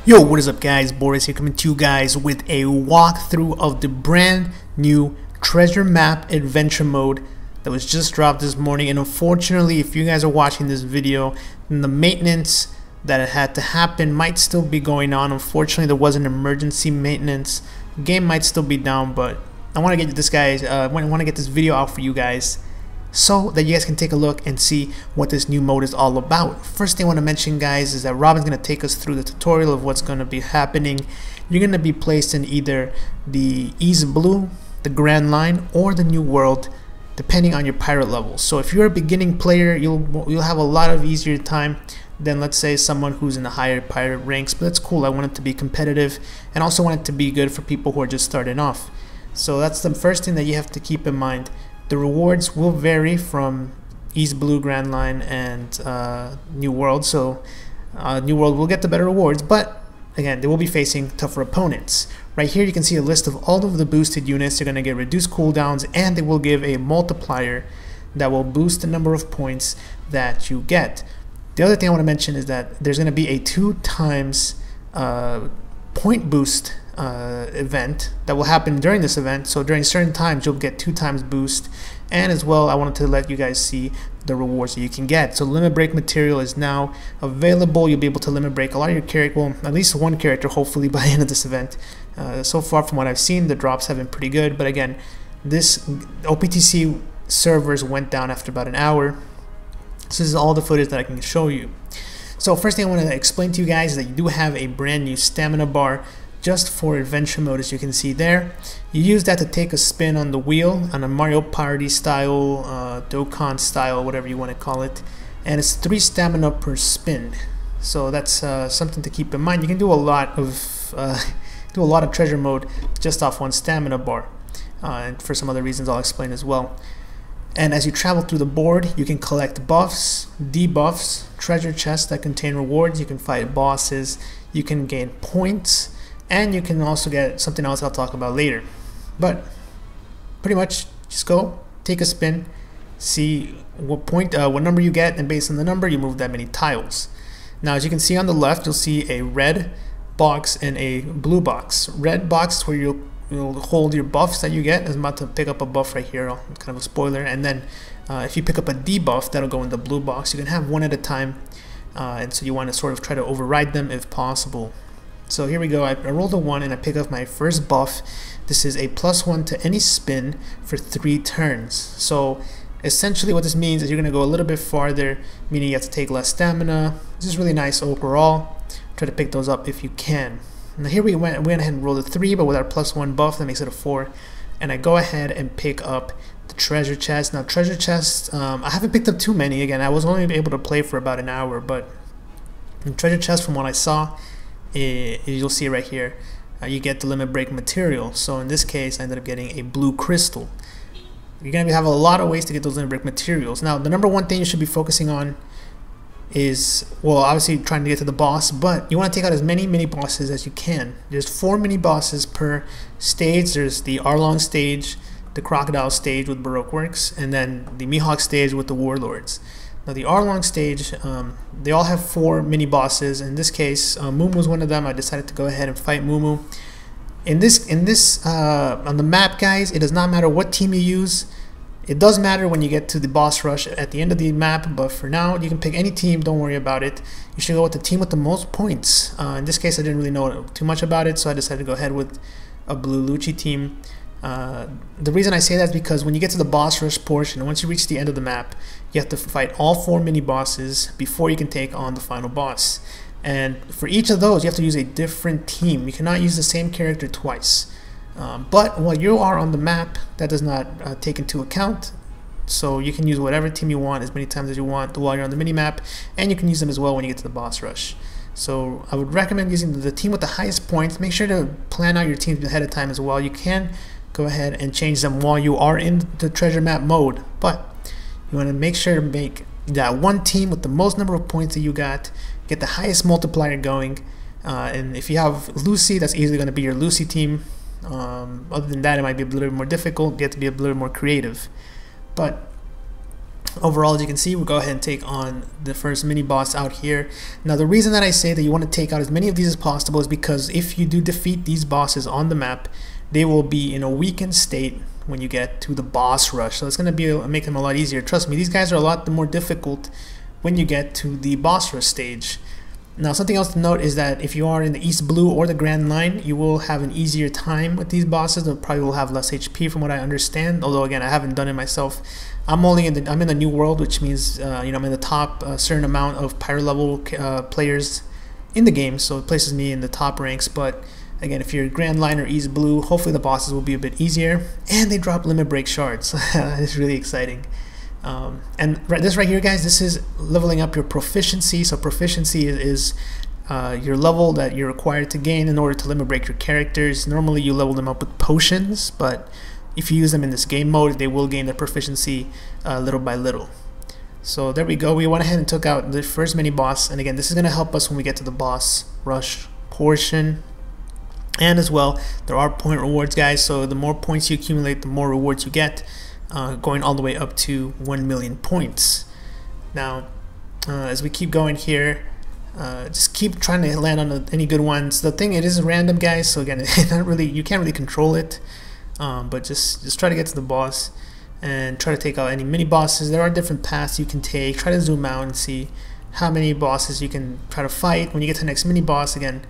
Yo, what is up guys? Boris here coming to you guys with a walkthrough of the brand new treasure map adventure mode that was just dropped this morning. And unfortunately, if you guys are watching this video, then the maintenance that had to happen might still be going on. Unfortunately, there was an emergency maintenance. The game might still be down, but I want to get this video out for you guys so that you guys can take a look and see what this new mode is all about. First thing I want to mention, guys, is that Robin's going to take us through the tutorial of what's going to be happening. You're going to be placed in either the East Blue, the Grand Line, or the New World, depending on your pirate level. So if you're a beginning player, you'll have a lot of easier time than, let's say, someone who's in the higher pirate ranks. But that's cool. I want it to be competitive and also want it to be good for people who are just starting off. So that's the first thing that you have to keep in mind. The rewards will vary from East Blue, Grand Line, and New World. So New World will get the better rewards, but again, they will be facing tougher opponents. Right here you can see a list of all of the boosted units. They're going to get reduced cooldowns, and they will give a multiplier that will boost the number of points that you get. The other thing I want to mention is that there's going to be a 2 times point boost event that will happen during this event. So during certain times you'll get 2 times boost, and as well I wanted to let you guys see the rewards that you can get. So limit break material is now available. You'll be able to limit break a lot of your character, well, at least one character hopefully by the end of this event. So far from what I've seen, the drops have been pretty good, but again, this OPTC servers went down after about an hour. So this is all the footage that I can show you. So first thing I want to explain to you guys is that you do have a brand new stamina bar just for adventure mode, as you can see there. You use that to take a spin on the wheel on a Mario Party style, Dokkan style, whatever you want to call it, and it's 3 stamina per spin. So that's something to keep in mind. You can do a lot of treasure mode just off 1 stamina bar, and for some other reasons I'll explain as well. And as you travel through the board, you can collect buffs, debuffs, treasure chests that contain rewards. You can fight bosses, you can gain points, and you can also get something else I'll talk about later. But pretty much just go, take a spin, see what number you get, and based on the number you move that many tiles. Now as you can see on the left, you'll see a red box and a blue box. Red box is where you'll hold your buffs that you get. I'm about to pick up a buff right here, kind of a spoiler, and then if you pick up a debuff, that'll go in the blue box. You can have one at a time, and so you want to sort of try to override them if possible. So here we go, I rolled a 1 and I pick up my first buff. This is a +1 to any spin for 3 turns. So essentially what this means is you're going to go a little bit farther, meaning you have to take less stamina. This is really nice overall. Try to pick those up if you can. Now here we went ahead and rolled a 3, but with our +1 buff that makes it a 4. And I go ahead and pick up the treasure chest. Now treasure chests, I haven't picked up too many. Again, I was only able to play for about an hour, but in treasure chest from what I saw, you'll see right here, you get the limit break material. So in this case I ended up getting a blue crystal. You're going to have a lot of ways to get those limit break materials. Now the number 1 thing you should be focusing on is, well, obviously trying to get to the boss, but you want to take out as many mini bosses as you can. There's 4 mini bosses per stage. There's the Arlong stage, the Crocodile stage with Baroque Works, and then the Mihawk stage with the Warlords. Now the Arlong stage, they all have 4 mini bosses. In this case, Mumu was one of them. I decided to go ahead and fight Mumu. On the map, guys, it does not matter what team you use. It does matter when you get to the boss rush at the end of the map, but for now you can pick any team. Don't worry about it. You should go with the team with the most points. In this case, I didn't really know too much about it, so I decided to go ahead with a blue Lucci team. The reason I say that is because when you get to the boss rush portion, once you reach the end of the map, you have to fight all 4 mini bosses before you can take on the final boss. And for each of those, you have to use a different team. You cannot use the same character twice. But while you are on the map, that does not take into account. So you can use whatever team you want as many times as you want while you're on the mini map, and you can use them as well when you get to the boss rush. So I would recommend using the team with the highest points. Make sure to plan out your teams ahead of time as well. You can go ahead and change them while you are in the treasure map mode, but you want to make sure to make that one team with the most number of points that you get the highest multiplier going. And if you have Lucy, that's easily going to be your Lucy team. Other than that, it might be a little bit more difficult. You have to be a little more creative. But Overall, as you can see, we'll go ahead and take on the first mini boss out here. Now, the reason that I say that you want to take out as many of these as possible is because if you do defeat these bosses on the map, they will be in a weakened state when you get to the boss rush. So it's going to make them a lot easier. Trust me, these guys are a lot more difficult when you get to the boss rush stage. Now, something else to note is that if you are in the East Blue or the Grand Line, you will have an easier time with these bosses. They probably will have less HP from what I understand. Although again, I haven't done it myself. I'm in the New World, which means I'm in the top certain amount of pyro level players in the game, so it places me in the top ranks. But again, if you're Grand Line or East Blue, hopefully the bosses will be a bit easier, and they drop limit break shards. It's really exciting. And this right here, guys, this is leveling up your proficiency. So proficiency is your level that you're required to gain in order to limit break your characters. Normally you level them up with potions, but if you use them in this game mode, they will gain their proficiency little by little. So there we go. We went ahead and took out the first mini boss, and again, this is going to help us when we get to the boss rush portion. And as well, there are point rewards, guys, so the more points you accumulate, the more rewards you get, going all the way up to 1 million points. Now, as we keep going here, just keep trying to land on any good ones. The thing, it is random, guys, so again, you can't really control it, but just try to get to the boss and try to take out any mini bosses. There are different paths you can take. Try to zoom out and see how many bosses you can try to fight. When you get to the next mini boss, again,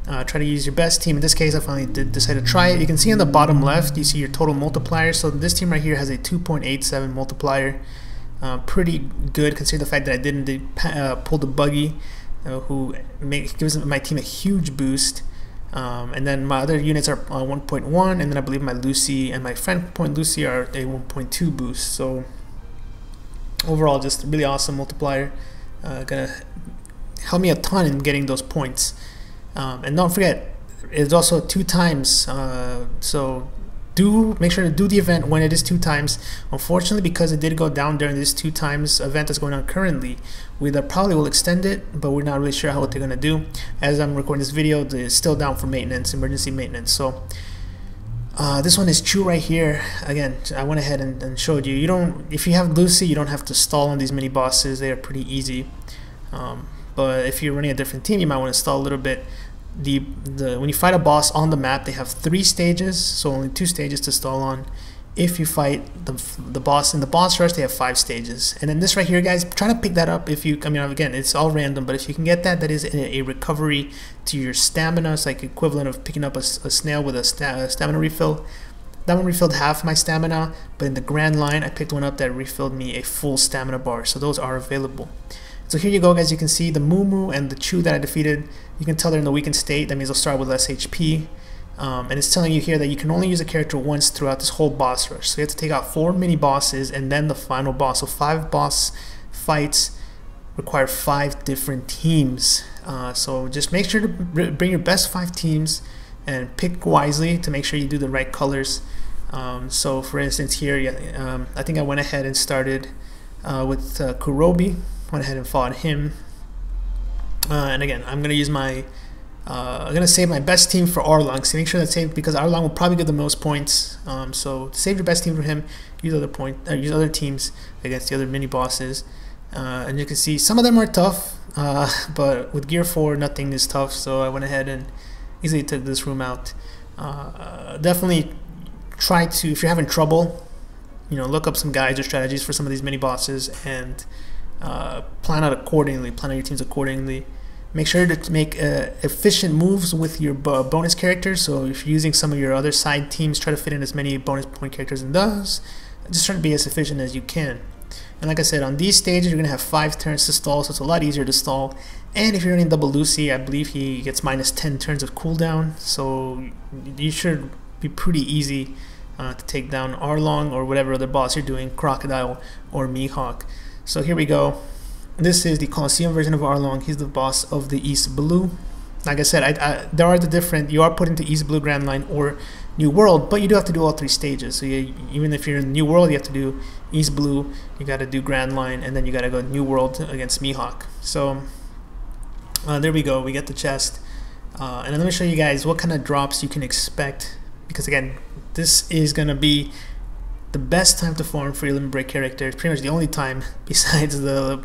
try to use your best team. In this case, I finally decided to try it. You can see on the bottom left, you see your total multiplier. So this team right here has a 2.87 multiplier. Pretty good considering the fact that I didn't pull the buggy, who gives my team a huge boost. And then my other units are 1.1, and then I believe my Lucy and my friend point Lucy are a 1.2 boost. So overall, just a really awesome multiplier. Gonna help me a ton in getting those points. And don't forget, it's also 2 times, so make sure to do the event when it is 2 times. Unfortunately, because it did go down during this 2 times event that's going on currently, we probably will extend it, but we're not really sure what they're going to do. As I'm recording this video, it's still down for maintenance, emergency maintenance. So this one is true right here. Again, I went ahead and showed you. If you have Lucy, you don't have to stall on these mini bosses. They are pretty easy. But if you're running a different team, you might want to stall a little bit. When you fight a boss on the map, they have 3 stages, so only 2 stages to stall on. If you fight the boss in the boss rush, they have 5 stages. And then this right here, guys, try to pick that up. Again, it's all random, but if you can get that, that is a recovery to your stamina. It's like equivalent of picking up a snail with a stamina refill. That one refilled half my stamina, but in the Grand Line, I picked one up that refilled me a full stamina bar. So those are available. So here you go, guys. You can see the Moo and the Chew that I defeated. You can tell they're in the weakened state. That means they'll start with less HP. And it's telling you here that you can only use a character once throughout this whole boss rush. So you have to take out 4 mini bosses and then the final boss. So 5 boss fights require 5 different teams. So just make sure to bring your best 5 teams and pick wisely to make sure you do the right colors. So for instance here, I think I went ahead and started with Kurobi. Went ahead and fought him, and again, I'm gonna use I'm gonna save my best team for Arlong. So make sure that's saved because Arlong will probably get the most points. So save your best team for him. Use other teams against the other mini bosses, and you can see some of them are tough, but with Gear 4, nothing is tough. So I went ahead and easily took this room out. Definitely try to, if you're having trouble, look up some guides or strategies for some of these mini bosses and plan out your teams accordingly. Make sure to make efficient moves with your bonus characters. So if you're using some of your other side teams, try to fit in as many bonus point characters in those. Just try to be as efficient as you can. And like I said, on these stages you're going to have 5 turns to stall, so it's a lot easier to stall. And if you're running double Lucy, I believe he gets minus 10 turns of cooldown, so you should be pretty easy to take down Arlong or whatever other boss you're doing, Crocodile or Mihawk. So here we go. This is the Coliseum version of Arlong. He's the boss of the East Blue. Like I said, you are put into East Blue, Grand Line, or New World, but you do have to do all 3 stages. So even if you're in New World, you have to do East Blue, you got to do Grand Line, and then you got to go New World against Mihawk. So there we go. We get the chest, and then let me show you guys what kind of drops you can expect. Because again, this is gonna be the best time to farm for your limit break character. It's pretty much the only time besides the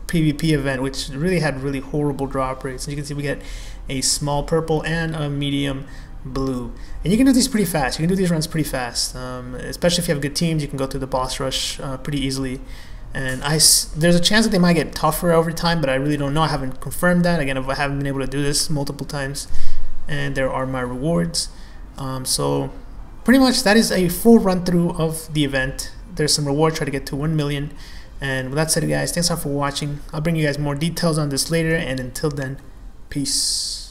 PvP event, which really had really horrible drop rates. As you can see, we get a small purple and a medium blue, and you can do these pretty fast. You can do these runs pretty fast, especially if you have good teams. You can go through the boss rush pretty easily. And there's a chance that they might get tougher over time, but I really don't know. I haven't confirmed that. Again, I haven't been able to do this multiple times. And there are my rewards. So pretty much that is a full run through of the event. There's some rewards, try to get to 1 million. And with that said, guys, thanks a lot for watching. I'll bring you guys more details on this later, and until then, peace.